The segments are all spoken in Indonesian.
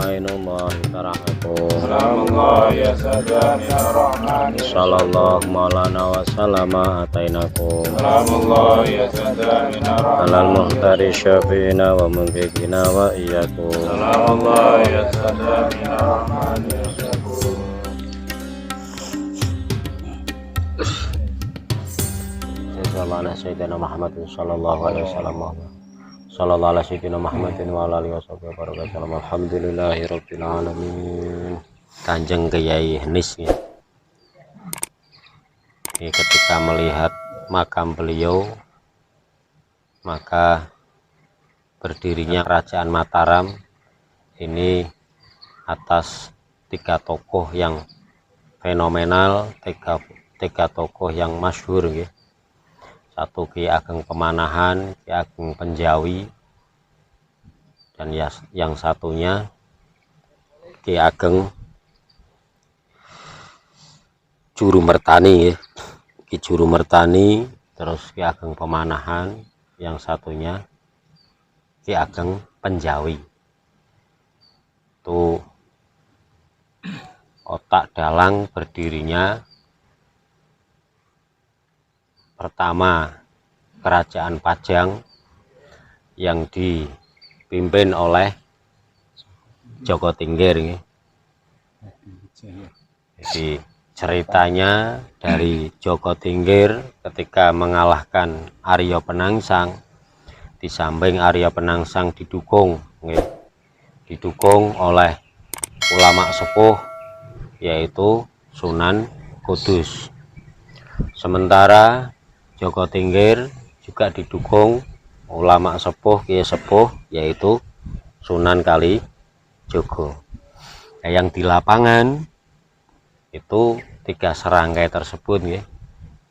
ainullahi tarahakum. Salamullahi ya sadani ya rahmani. Sallallahu maulana wa salama atainakum. Salamullahi ya sadani ya rahmani. Alal muhtari syafi'ina wa mungkikina wa iyyakum. Salamullahi ya sadani ya rahmani. Sallallahu ala sayyidina Muhammadin sallallahu alaihi wasallam. Sallallahu ala sayyidina Muhammadin wa ala alihi wasallam. Alhamdulillahirabbil alamin. Kanjeng Kyai Henis ya. Ini ketika melihat makam beliau, maka berdirinya Kerajaan Mataram ini atas tiga tokoh yang fenomenal, tiga tokoh yang masyhur ya. Satu Ki Ageng Pemanahan, Ki Ageng Penjawi, dan yang satunya Ki Ageng Juru Mertani ya. Ki Juru Mertani, terus Ki Ageng Pemanahan, yang satunya Ki Ageng Penjawi. Itu otak dalang berdirinya pertama Kerajaan Pajang yang dipimpin oleh Joko Tingkir ya. Jadi ceritanya dari Joko Tingkir ketika mengalahkan Arya Penangsang, di samping Arya Penangsang didukung oleh ulama sepuh yaitu Sunan Kudus. Sementara Joko Tingkir juga didukung ulama sepuh, kiai sepuh yaitu Sunan Kalijogo. Nah, yang di lapangan itu tiga serangkai tersebut ya.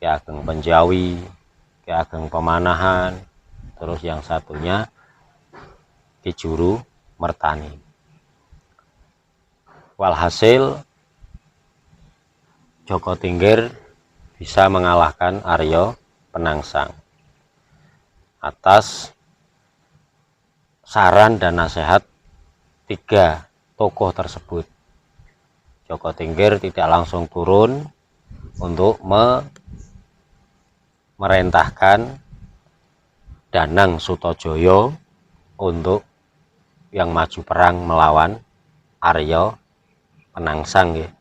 Ki Ageng Penjawi, Ki Ageng Pemanahan, terus yang satunya Ki Juru Mertani. Walhasil Joko Tingkir bisa mengalahkan Arya Penangsang atas saran dan nasihat tiga tokoh tersebut. Joko Tingkir tidak langsung turun untuk memerintahkan Danang Sutajoyo untuk yang maju perang melawan Arya Penangsang ya.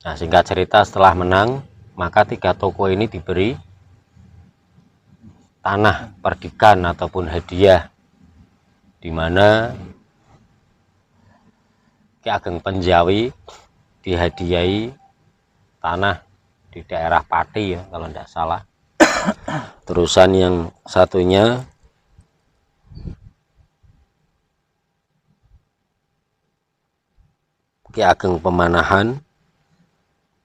Nah, singkat cerita setelah menang, maka tiga tokoh ini diberi tanah perdikan ataupun hadiah, di mana Ki Ageng Penjawi dihadiahi tanah di daerah Pati ya kalau tidak salah. Terusan yang satunya Ki Ageng Pemanahan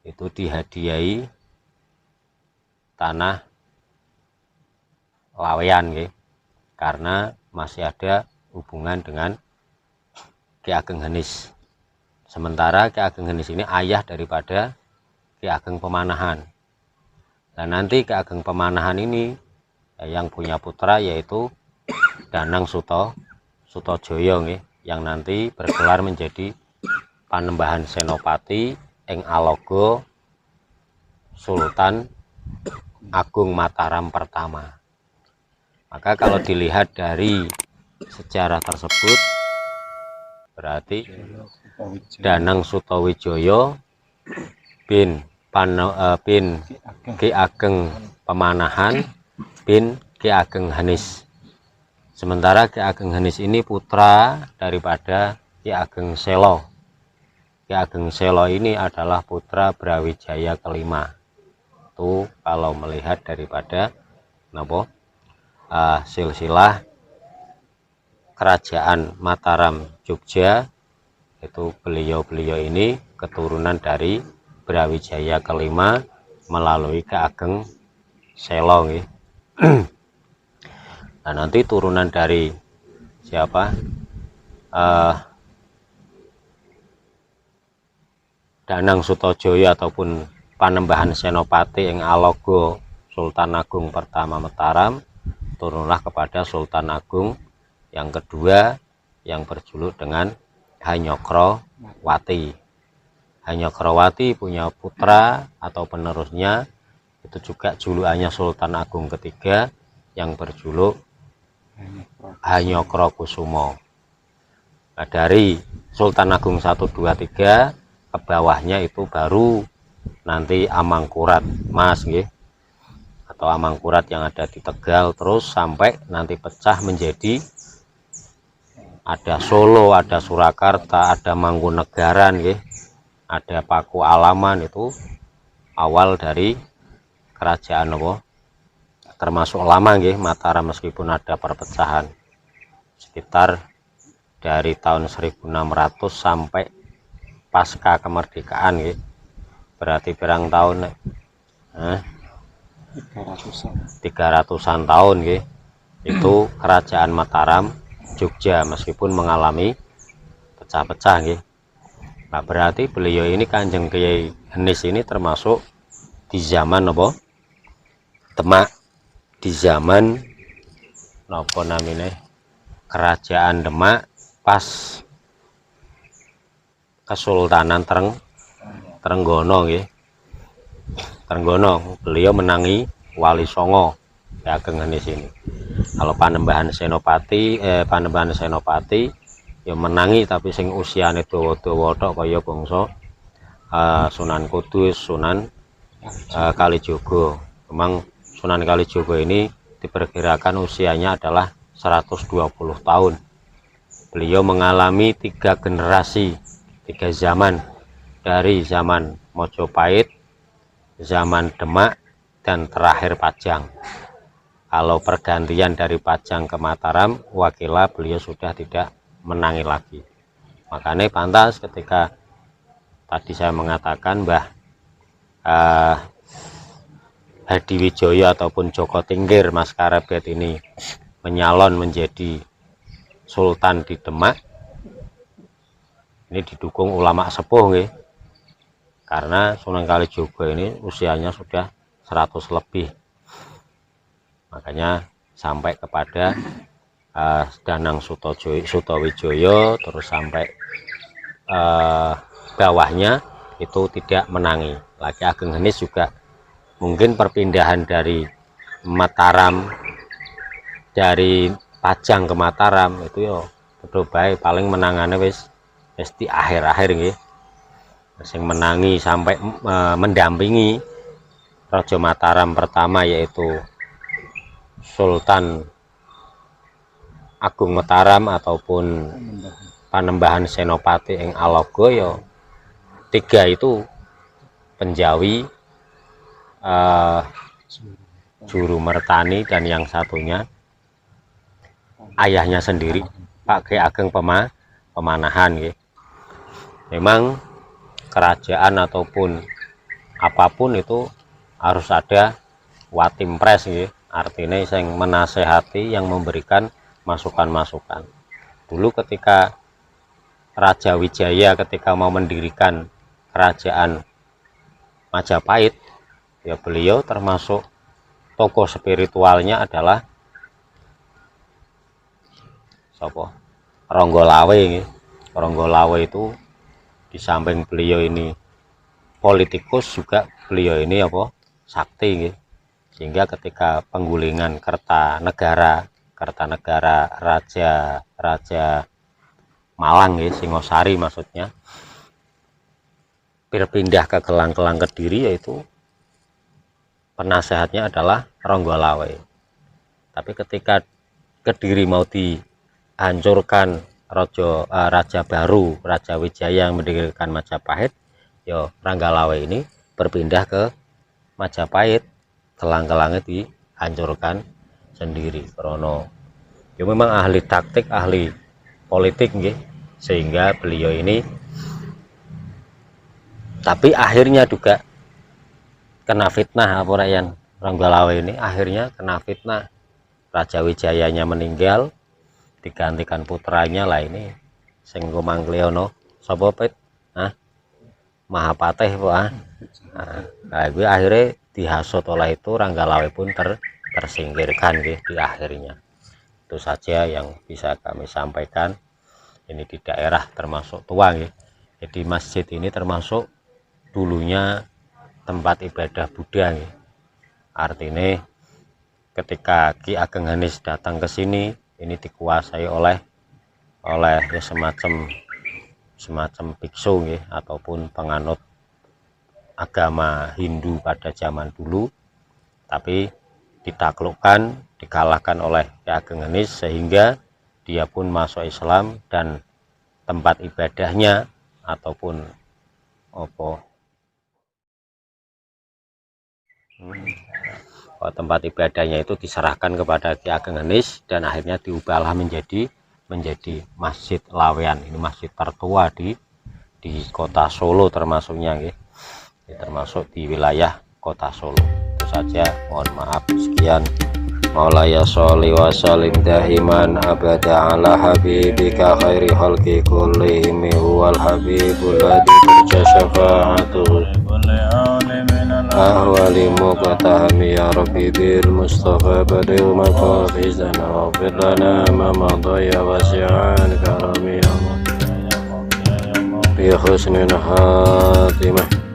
itu dihadiahi tanah Laweyan ya, karena masih ada hubungan dengan Ki Ageng Henis. Sementara Ki Ageng Henis ini ayah daripada Ki Ageng Pemanahan. Dan nanti Ki Ageng Pemanahan ini yang punya putra yaitu Danang Sutajoyo ya, yang nanti bergelar menjadi Panembahan Senopati ing Alogo Sultan Agung Mataram pertama. Maka kalau dilihat dari sejarah tersebut, berarti Danang Sutawijaya bin Ki Ageng Pemanahan bin Ki Ageng Henis. Sementara Ki Ageng Henis ini putra daripada Ki Ageng Selo. Ki Ageng Selo ini adalah putra Brawijaya kelima. Itu kalau melihat daripada silsilah Kerajaan Mataram Jogja, itu beliau ini keturunan dari Brawijaya kelima melalui Ki Ageng Selo ya. Nah, nanti turunan dari siapa? Danang Sutajoyo ataupun Panembahan Senopati ing Alogo Sultan Agung pertama Mataram, turunlah kepada Sultan Agung yang kedua yang berjuluk dengan Hanyokrawati. Hanyokrawati punya putra atau penerusnya, itu juga julukannya Sultan Agung ketiga yang berjuluk Hanyokrokusumo. Nah, dari Sultan Agung 1, 2, 3 ke bawahnya itu baru nanti Amangkurat Mas nggih, atau Amangkurat yang ada di Tegal, terus sampai nanti pecah menjadi ada Solo, ada Surakarta, ada Mangkunegaran nggih, ada Paku Alaman. Itu awal dari kerajaan apa termasuk lama nggih Mataram, meskipun ada perpecahan sekitar dari tahun 1600 sampai pasca kemerdekaan nggih, berarti pirang tahun 300-an tahun nggih, itu kerajaan Mataram Jogja, meskipun mengalami pecah-pecah nggih. Nah, berarti beliau ini Kanjeng Kiai Henis ini termasuk di zaman apa Demak, di zaman napa namine kerajaan Demak pas Kesultanan Trenggono nggih. Trenggono beliau menangi Wali Songo Ki Ageng Henis ini. Kalau Panembahan Senopati ya menangi, tapi sing usiane dawa-dawa tok kaya bangsa Sunan Kudus, Sunan Kalijogo. Memang Sunan Kalijogo ini diperkirakan usianya adalah 120 tahun. Beliau mengalami 3 generasi, 3 zaman, dari zaman Mojopahit, zaman Demak, dan terakhir Pajang. Kalau pergantian dari Pajang ke Mataram, wakilah beliau sudah tidak menangi lagi. Makanya pantas ketika tadi saya mengatakan Mbah Hadiwijoyo ataupun Joko Tingkir Mas Karebet ini menyalon menjadi Sultan di Demak, ini didukung ulama sepuh nggih. Karena Sunan Kalijogo ini usianya sudah 100 lebih. Makanya sampai kepada Danang Sutawijoyo, terus sampai bawahnya itu tidak menangi lagi. Ageng Henis juga mungkin perpindahan dari Mataram, dari Pajang ke Mataram itu yo padha bae paling menangane wis di akhir-akhir nggih. Sing menangi sampai mendampingi Raja Mataram pertama yaitu Sultan Agung Mataram ataupun Panembahan Senopati ing Alaga ya 3 itu Penjawi, Juru Mertani, dan yang satunya ayahnya sendiri Pak Ki Ageng Pemanahan nggih. Memang kerajaan ataupun apapun itu harus ada watimpres nggih, artinya yang menasehati, yang memberikan masukan-masukan. Dulu ketika Raja Wijaya ketika mau mendirikan kerajaan Majapahit, ya beliau termasuk tokoh spiritualnya adalah sapa? Ronggolawe nggih. Ronggolawe itu di samping beliau ini politikus, juga beliau ini apa? Sakti nggih. Sehingga ketika penggulingan Kertanegara Raja Malang nggih, Singosari maksudnya, berpindah ke Kelang-Kelang Kediri, yaitu penasehatnya adalah Ronggolawe. Tapi ketika Kediri mau dihancurkan Raja baru, Raja Wijaya yang mendirikan Majapahit, ya Ronggolawe ini berpindah ke Majapahit, Kelang-Kelangnya dihancurkan sendiri. Karena ya memang ahli taktik, ahli politik nggih, sehingga beliau ini tapi akhirnya juga kena fitnah apa rayan. Ronggolawe ini akhirnya kena fitnah. Raja Wijayanya meninggal, digantikan putranya lah ini sing Kumangkleono sapa pit Mahapatih Pak. Nah, itu akhirnya dihasut oleh itu, Ronggolawe pun tersingkirkan gitu di akhirnya. Itu saja yang bisa kami sampaikan. ini di daerah termasuk tua ya. Jadi masjid ini termasuk dulunya tempat ibadah Buddha ya. Artinya ketika Ki Ageng Hanis datang ke sini, ini dikuasai oleh ya semacam biksu ya, ataupun penganut agama Hindu pada zaman dulu, tapi ditaklukkan, dikalahkan oleh Ki Ageng Hanis sehingga dia pun masuk Islam, dan tempat ibadahnya ataupun tempat ibadahnya itu diserahkan kepada Ki Ageng Hanis, dan akhirnya diubahlah menjadi Masjid Laweyan. Ini masjid tertua di kota Solo termasuknya ya. Termasuk di wilayah kota Solo. Itu saja, mohon maaf. Sekian. Maulaya sholli wa sallim dahiman abada ala habibika khairi khalqi kullihim huwal habibul ladzi turja syafa'atuhu ahwali muqtahami ya rabbi bil mustafa badil maqafizana waghfir lana ma madaya wasi'an karami ya bi husnil khatimah.